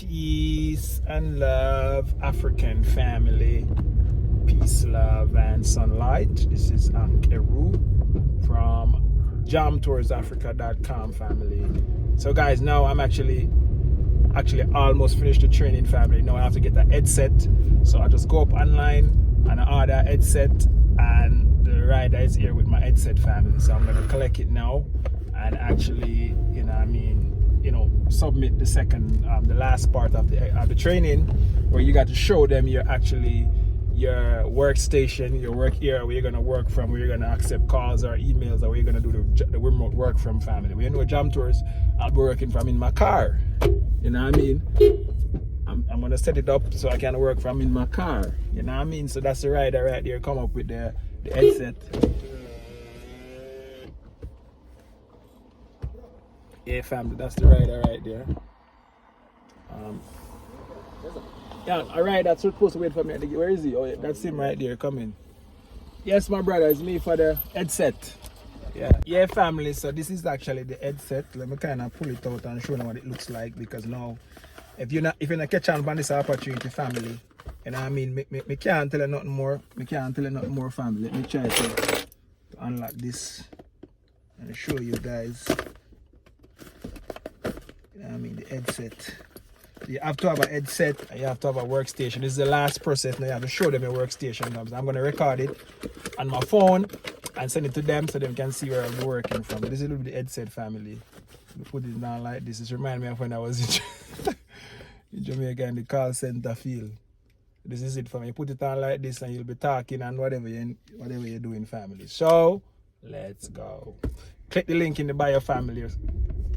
Peace and love, African family. Peace, love, and sunlight. This is Ankeru from JamToursAfrica.com family. So guys, now I'm actually almost finished the training family. Now I have to get a headset. So I just go up online and I order a headset, and the rider is here with my headset family. So I'm gonna collect it now and actually, submit the second, the last part of the training, where you got to show them your workstation, your work area, where you're gonna work from, where you're gonna accept calls or emails, or where you're gonna do the remote work from family. When you know Jam Tours, I'll be working from in my car. You know what I mean? I'm gonna set it up so I can work from in my car. You know what I mean? So that's the rider right there. Come up with the headset. Yeah, family, that's the rider right there. Yeah, a rider that's supposed to wait for me. Where is he? Oh, yeah, that's him right there coming. Yes, my brother, it's me for the headset. Yeah, family. So this is actually the headset. Let me kind of pull it out and show them what it looks like, because now, if you're not catch on by this opportunity, family, you know what I mean? Me can't tell you nothing more. Me can't tell you nothing more, family. Let me try to unlock this and show you guys. I mean, the headset. You have to have a headset and you have to have a workstation. This is the last process. Now you have to show them your workstation. I'm going to record it on my phone and send it to them so they can see where I'm working from. This is the headset family. We put it down like this. It reminds me of when I was in Jamaica in the call center field. This is it for me. You put it on like this and you'll be talking and whatever you're doing, family. So let's go. Click the link in the bio, family.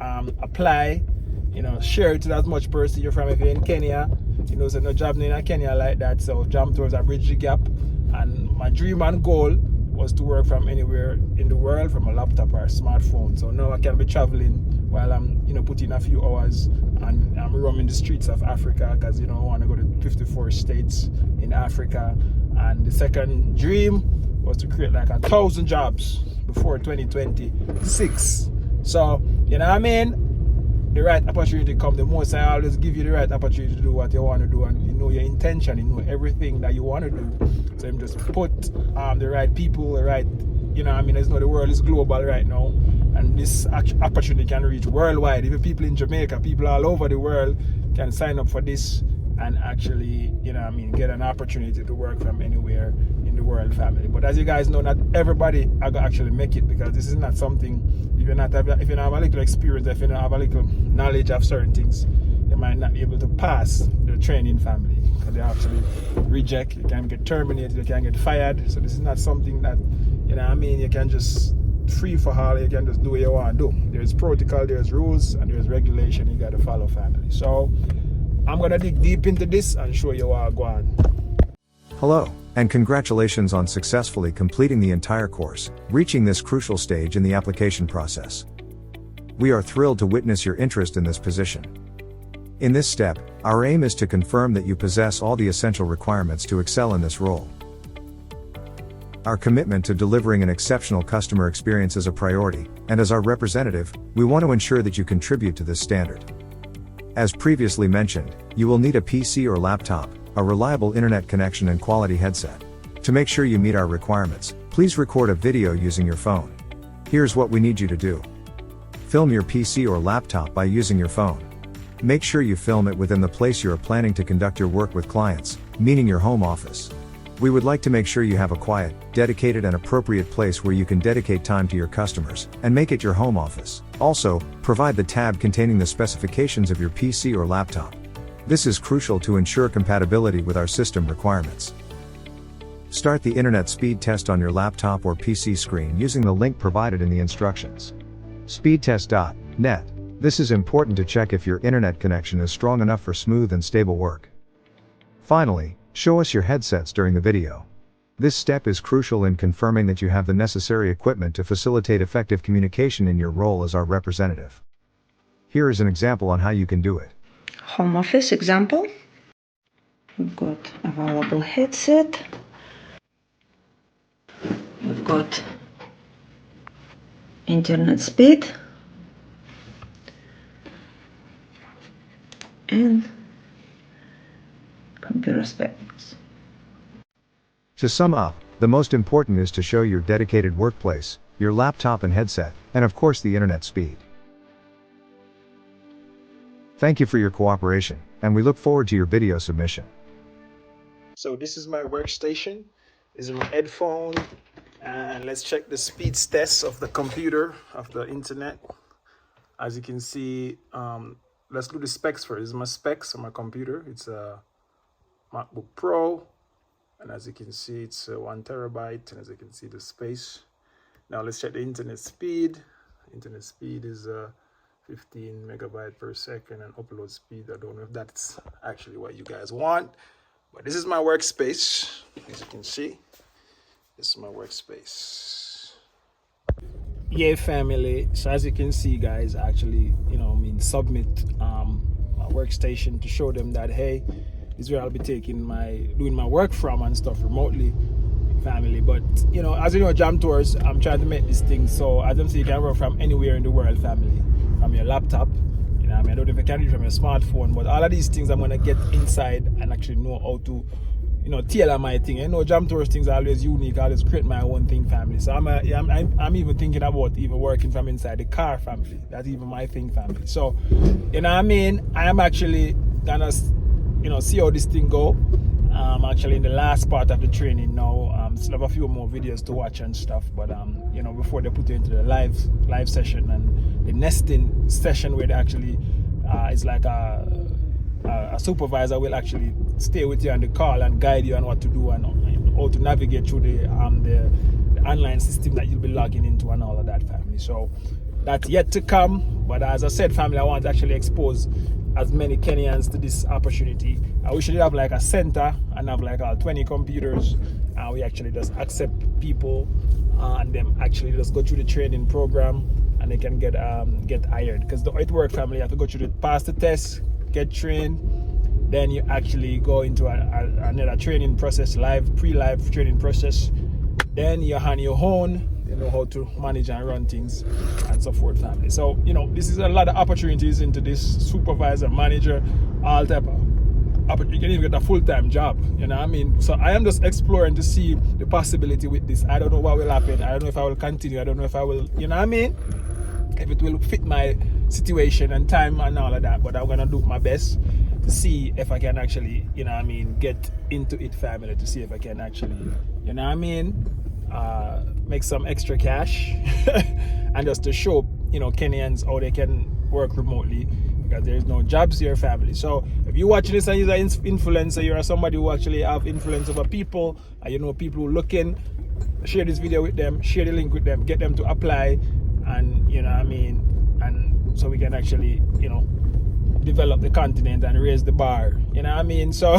Apply. Share it to as much person you're from. If you're in Kenya, so no job in Kenya like that. So Jam Tours are bridge the gap. And my dream and goal was to work from anywhere in the world from a laptop or a smartphone. So now I can be traveling while I'm, putting a few hours and I'm roaming the streets of Africa, because I want to go to 54 states in Africa. And the second dream was to create like 1,000 jobs before 2026. So, you know what I mean? The right opportunity come, the most I always give you the right opportunity to do what you want to do, and you know your intention, you know everything that you want to do. So you just put the right people, the right, there's the world is global right now, and this opportunity can reach worldwide. Even people in Jamaica, people all over the world can sign up for this and actually, get an opportunity to work from anywhere in the world, family. But as you guys know, not everybody are going to actually make it, because this is not something, if you don't have a little experience, if you don't have a little knowledge of certain things, you might not be able to pass the training, family, because they actually reject, you can get terminated, you can get fired. So this is not something that, you can just free for all, you can just do what you want to do. There's protocol, there's rules, and there's regulation you got to follow, family. So I'm going to dig deep into this and show you what I'm going. Hello, and congratulations on successfully completing the entire course, reaching this crucial stage in the application process. We are thrilled to witness your interest in this position. In this step, our aim is to confirm that you possess all the essential requirements to excel in this role. Our commitment to delivering an exceptional customer experience is a priority, and as our representative, we want to ensure that you contribute to this standard. As previously mentioned, you will need a PC or laptop, a reliable internet connection and quality headset. To make sure you meet our requirements, please record a video using your phone. Here's what we need you to do. Film your PC or laptop by using your phone. Make sure you film it within the place you are planning to conduct your work with clients, meaning your home office. We would like to make sure you have a quiet, dedicated and appropriate place where you can dedicate time to your customers, and make it your home office. Also, provide the tab containing the specifications of your PC or laptop. This is crucial to ensure compatibility with our system requirements. Start the internet speed test on your laptop or PC screen using the link provided in the instructions. Speedtest.net. This is important to check if your internet connection is strong enough for smooth and stable work. Finally, show us your headsets during the video. This step is crucial in confirming that you have the necessary equipment to facilitate effective communication in your role as our representative. Here is an example on how you can do it. Home office example. We've got available headset. We've got internet speed. And the respects. To sum up, the most important is to show your dedicated workplace, your laptop and headset, and of course the internet speed. Thank you for your cooperation, and we look forward to your video submission. So this is my workstation. This is my headphone. And let's check the speeds test of the computer, of the internet. As you can see, let's do the specs first. This is my specs on my computer. It's a MacBook Pro. And as you can see, it's 1 terabyte. And as you can see, the space. Now let's check the internet speed. Internet speed is 15 megabyte per second, and upload speed, I don't know if that's actually what you guys want, but this is my workspace. As you can see, this is my workspace. Yeah, family. So as you can see, guys, actually, submit my workstation to show them that, hey, this is where I'll be doing my work from and stuff remotely, family. But as you know, Jam Tours, I'm trying to make this thing so as I'm saying, you can work from anywhere in the world, family, from your laptop. I don't know if I can do it from your smartphone, but all of these things I'm gonna get inside and actually know how to tailor my thing. Jam Tours things are always unique. I always create my own thing, family. So I'm even thinking about even working from inside the car, family. That's even my thing, family. So I am actually gonna see how this thing go. I'm actually in the last part of the training now. Still have a few more videos to watch and stuff, but before they put you into the live session and the nesting session, where they actually it's like a supervisor will actually stay with you on the call and guide you on what to do and how to navigate through the online system that you'll be logging into and all of that, family. So that's yet to come, but as I said, family, I want to actually expose as many Kenyans to this opportunity. We should have like a center and have like 20 computers, and we actually just accept people and them actually just go through the training program and they can get hired. Because the way it works, family, you have to go through pass the test, get trained, then you actually go into another training process, pre-live training process. Then you're on your own, you know how to manage and run things and so forth, family. So this is a lot of opportunities into this supervisor, manager, all type of. You can even get a full-time job, So I am just exploring to see the possibility with this. I don't know what will happen. I don't know if I will continue. I don't know if I will, if it will fit my situation and time and all of that. But I'm gonna do my best to see if I can actually, get into it, family, to see if I can actually, make some extra cash and just to show, Kenyans how they can work remotely, because there's no jobs here, family. So if you're watching this and you're an influencer, you're somebody who actually have influence over people, and people who looking, share this video with them, share the link with them, get them to apply, and and so we can actually develop the continent and raise the bar, so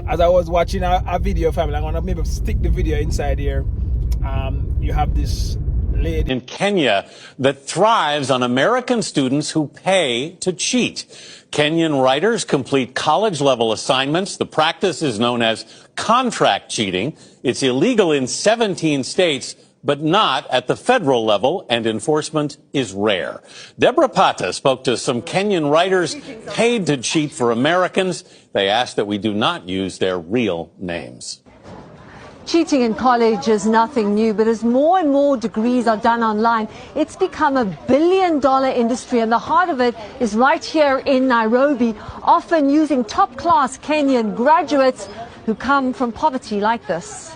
as I was watching a video, family, I'm gonna maybe stick the video inside here. You have this lady in Kenya that thrives on American students who pay to cheat. Kenyan writers complete college-level assignments. The practice is known as contract cheating. It's illegal in 17 states, but not at the federal level, and enforcement is rare. Deborah Pata spoke to some Kenyan writers paid to cheat for Americans. They asked that we do not use their real names. Cheating in college is nothing new, but as more and more degrees are done online, it's become a billion-dollar industry, and the heart of it is right here in Nairobi, often using top-class Kenyan graduates who come from poverty like this.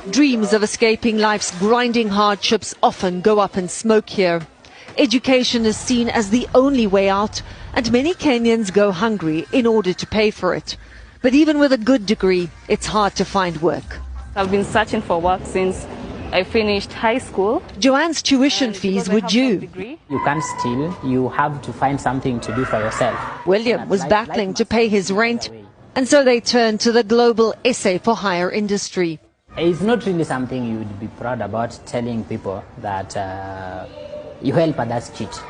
Dreams of escaping life's grinding hardships often go up in smoke here. Education is seen as the only way out, and many Kenyans go hungry in order to pay for it. But even with a good degree, it's hard to find work. I've been searching for work since I finished high school. Joanne's tuition fees were due. You can't steal, you have to find something to do for yourself. William was battling to pay his rent, and so they turned to the global essay for hire industry. It's not really something you would be proud about, telling people that you help others cheat.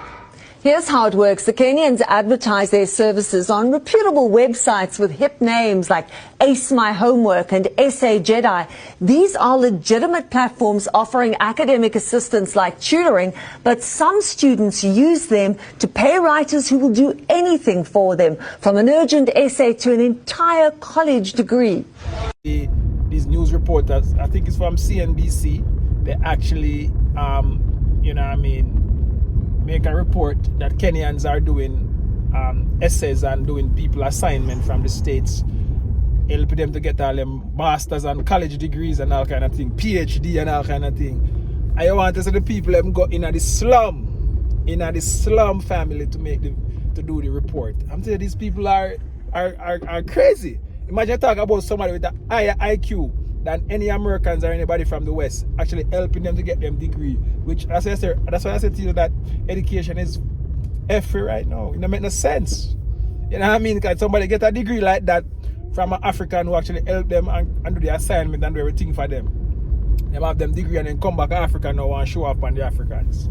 Here's how it works. The Kenyans advertise their services on reputable websites with hip names like Ace My Homework and Essay Jedi. These are legitimate platforms offering academic assistance like tutoring, but some students use them to pay writers who will do anything for them, from an urgent essay to an entire college degree. These news reporters, I think it's from CNBC, they actually, make a report that Kenyans are doing essays and doing people assignment from the States, helping them to get all them masters and college degrees and all kind of thing, PhD and all kind of thing. I want to see the people them go in the slum family to do the report. I'm telling you, these people are crazy. Imagine talking about somebody with a higher IQ than any Americans or anybody from the West, actually helping them to get them degree. Which that's why I said to you that education is free right now. It don't make no sense. You know what I mean? Because somebody get a degree like that from an African who actually help them and do the assignment and do everything for them. They have them degree and then come back to Africa now and show up on the Africans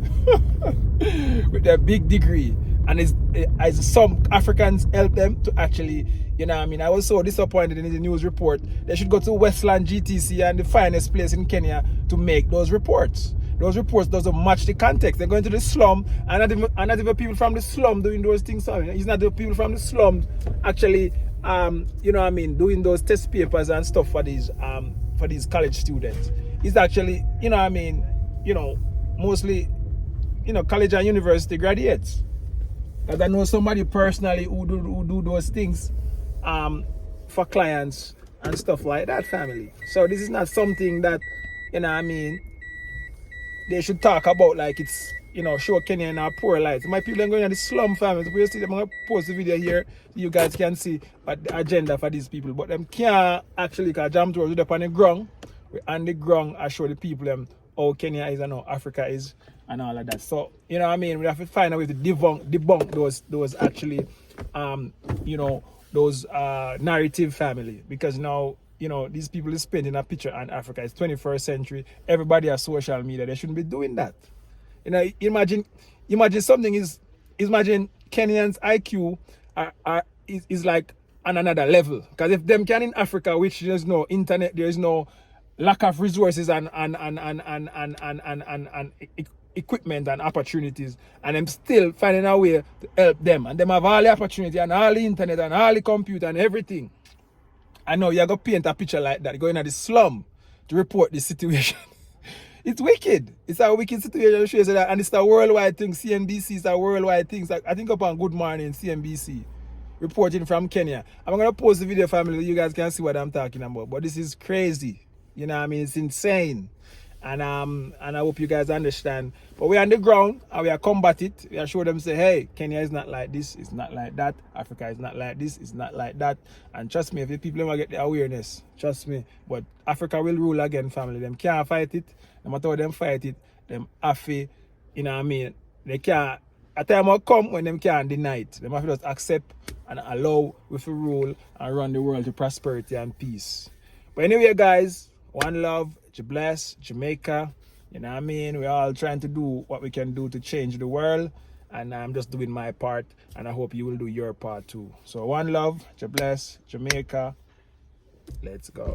with their big degree. And as some Africans help them to actually, I was so disappointed in the news report. They should go to Westland GTC and the finest place in Kenya to make those reports. Those reports doesn't match the context. They're going to the slum, and not even people from the slum doing those things. It's not the people from the slum actually, doing those test papers and stuff for these college students. It's actually, mostly, college and university graduates. Because I know somebody personally who do those things for clients and stuff like that, family. So this is not something that, they should talk about like it's, show Kenya in our poor lives. My people are going to the slum families. We see them. I'm going to post the video here so you guys can see the agenda for these people. But them can't actually, because Dreamport is up on the ground. We're on the ground, I show the people them how Kenya is and how Africa is and all of that. So, we have to find a way to debunk those actually, those narrative family. Because now, these people is painting a picture on Africa. It's 21st century. Everybody has social media. They shouldn't be doing that. Imagine Kenyans IQ is like on another level. Because if them can in Africa, which there's no internet, there's no lack of resources and equipment and opportunities, and them still finding a way to help them, and them have all the opportunity and all the internet and all the computer and everything. I know you're going to paint a picture like that, going to the slum to report the situation. It's wicked. It's a wicked situation, and it's a worldwide thing. CNBC is a worldwide thing. I think up on Good Morning, CNBC, reporting from Kenya. I'm going to post the video, family, so you guys can see what I'm talking about. But this is crazy. It's insane. And I hope you guys understand. But we're on the ground and we are combat it. We are show them, say, hey, Kenya is not like this, it's not like that. Africa is not like this, it's not like that. And trust me, if the people never get the awareness, trust me. But Africa will rule again, family. Them can't fight it. No matter how them fight it, them happy, they can't. A time will come when them can't deny it. Them have to just accept and allow with the rule and run the world to prosperity and peace. But anyway, guys, one love. Bless Jamaica, we're all trying to do what we can do to change the world, and I'm just doing my part, and I hope you will do your part too. So one love, bless Jamaica, let's go.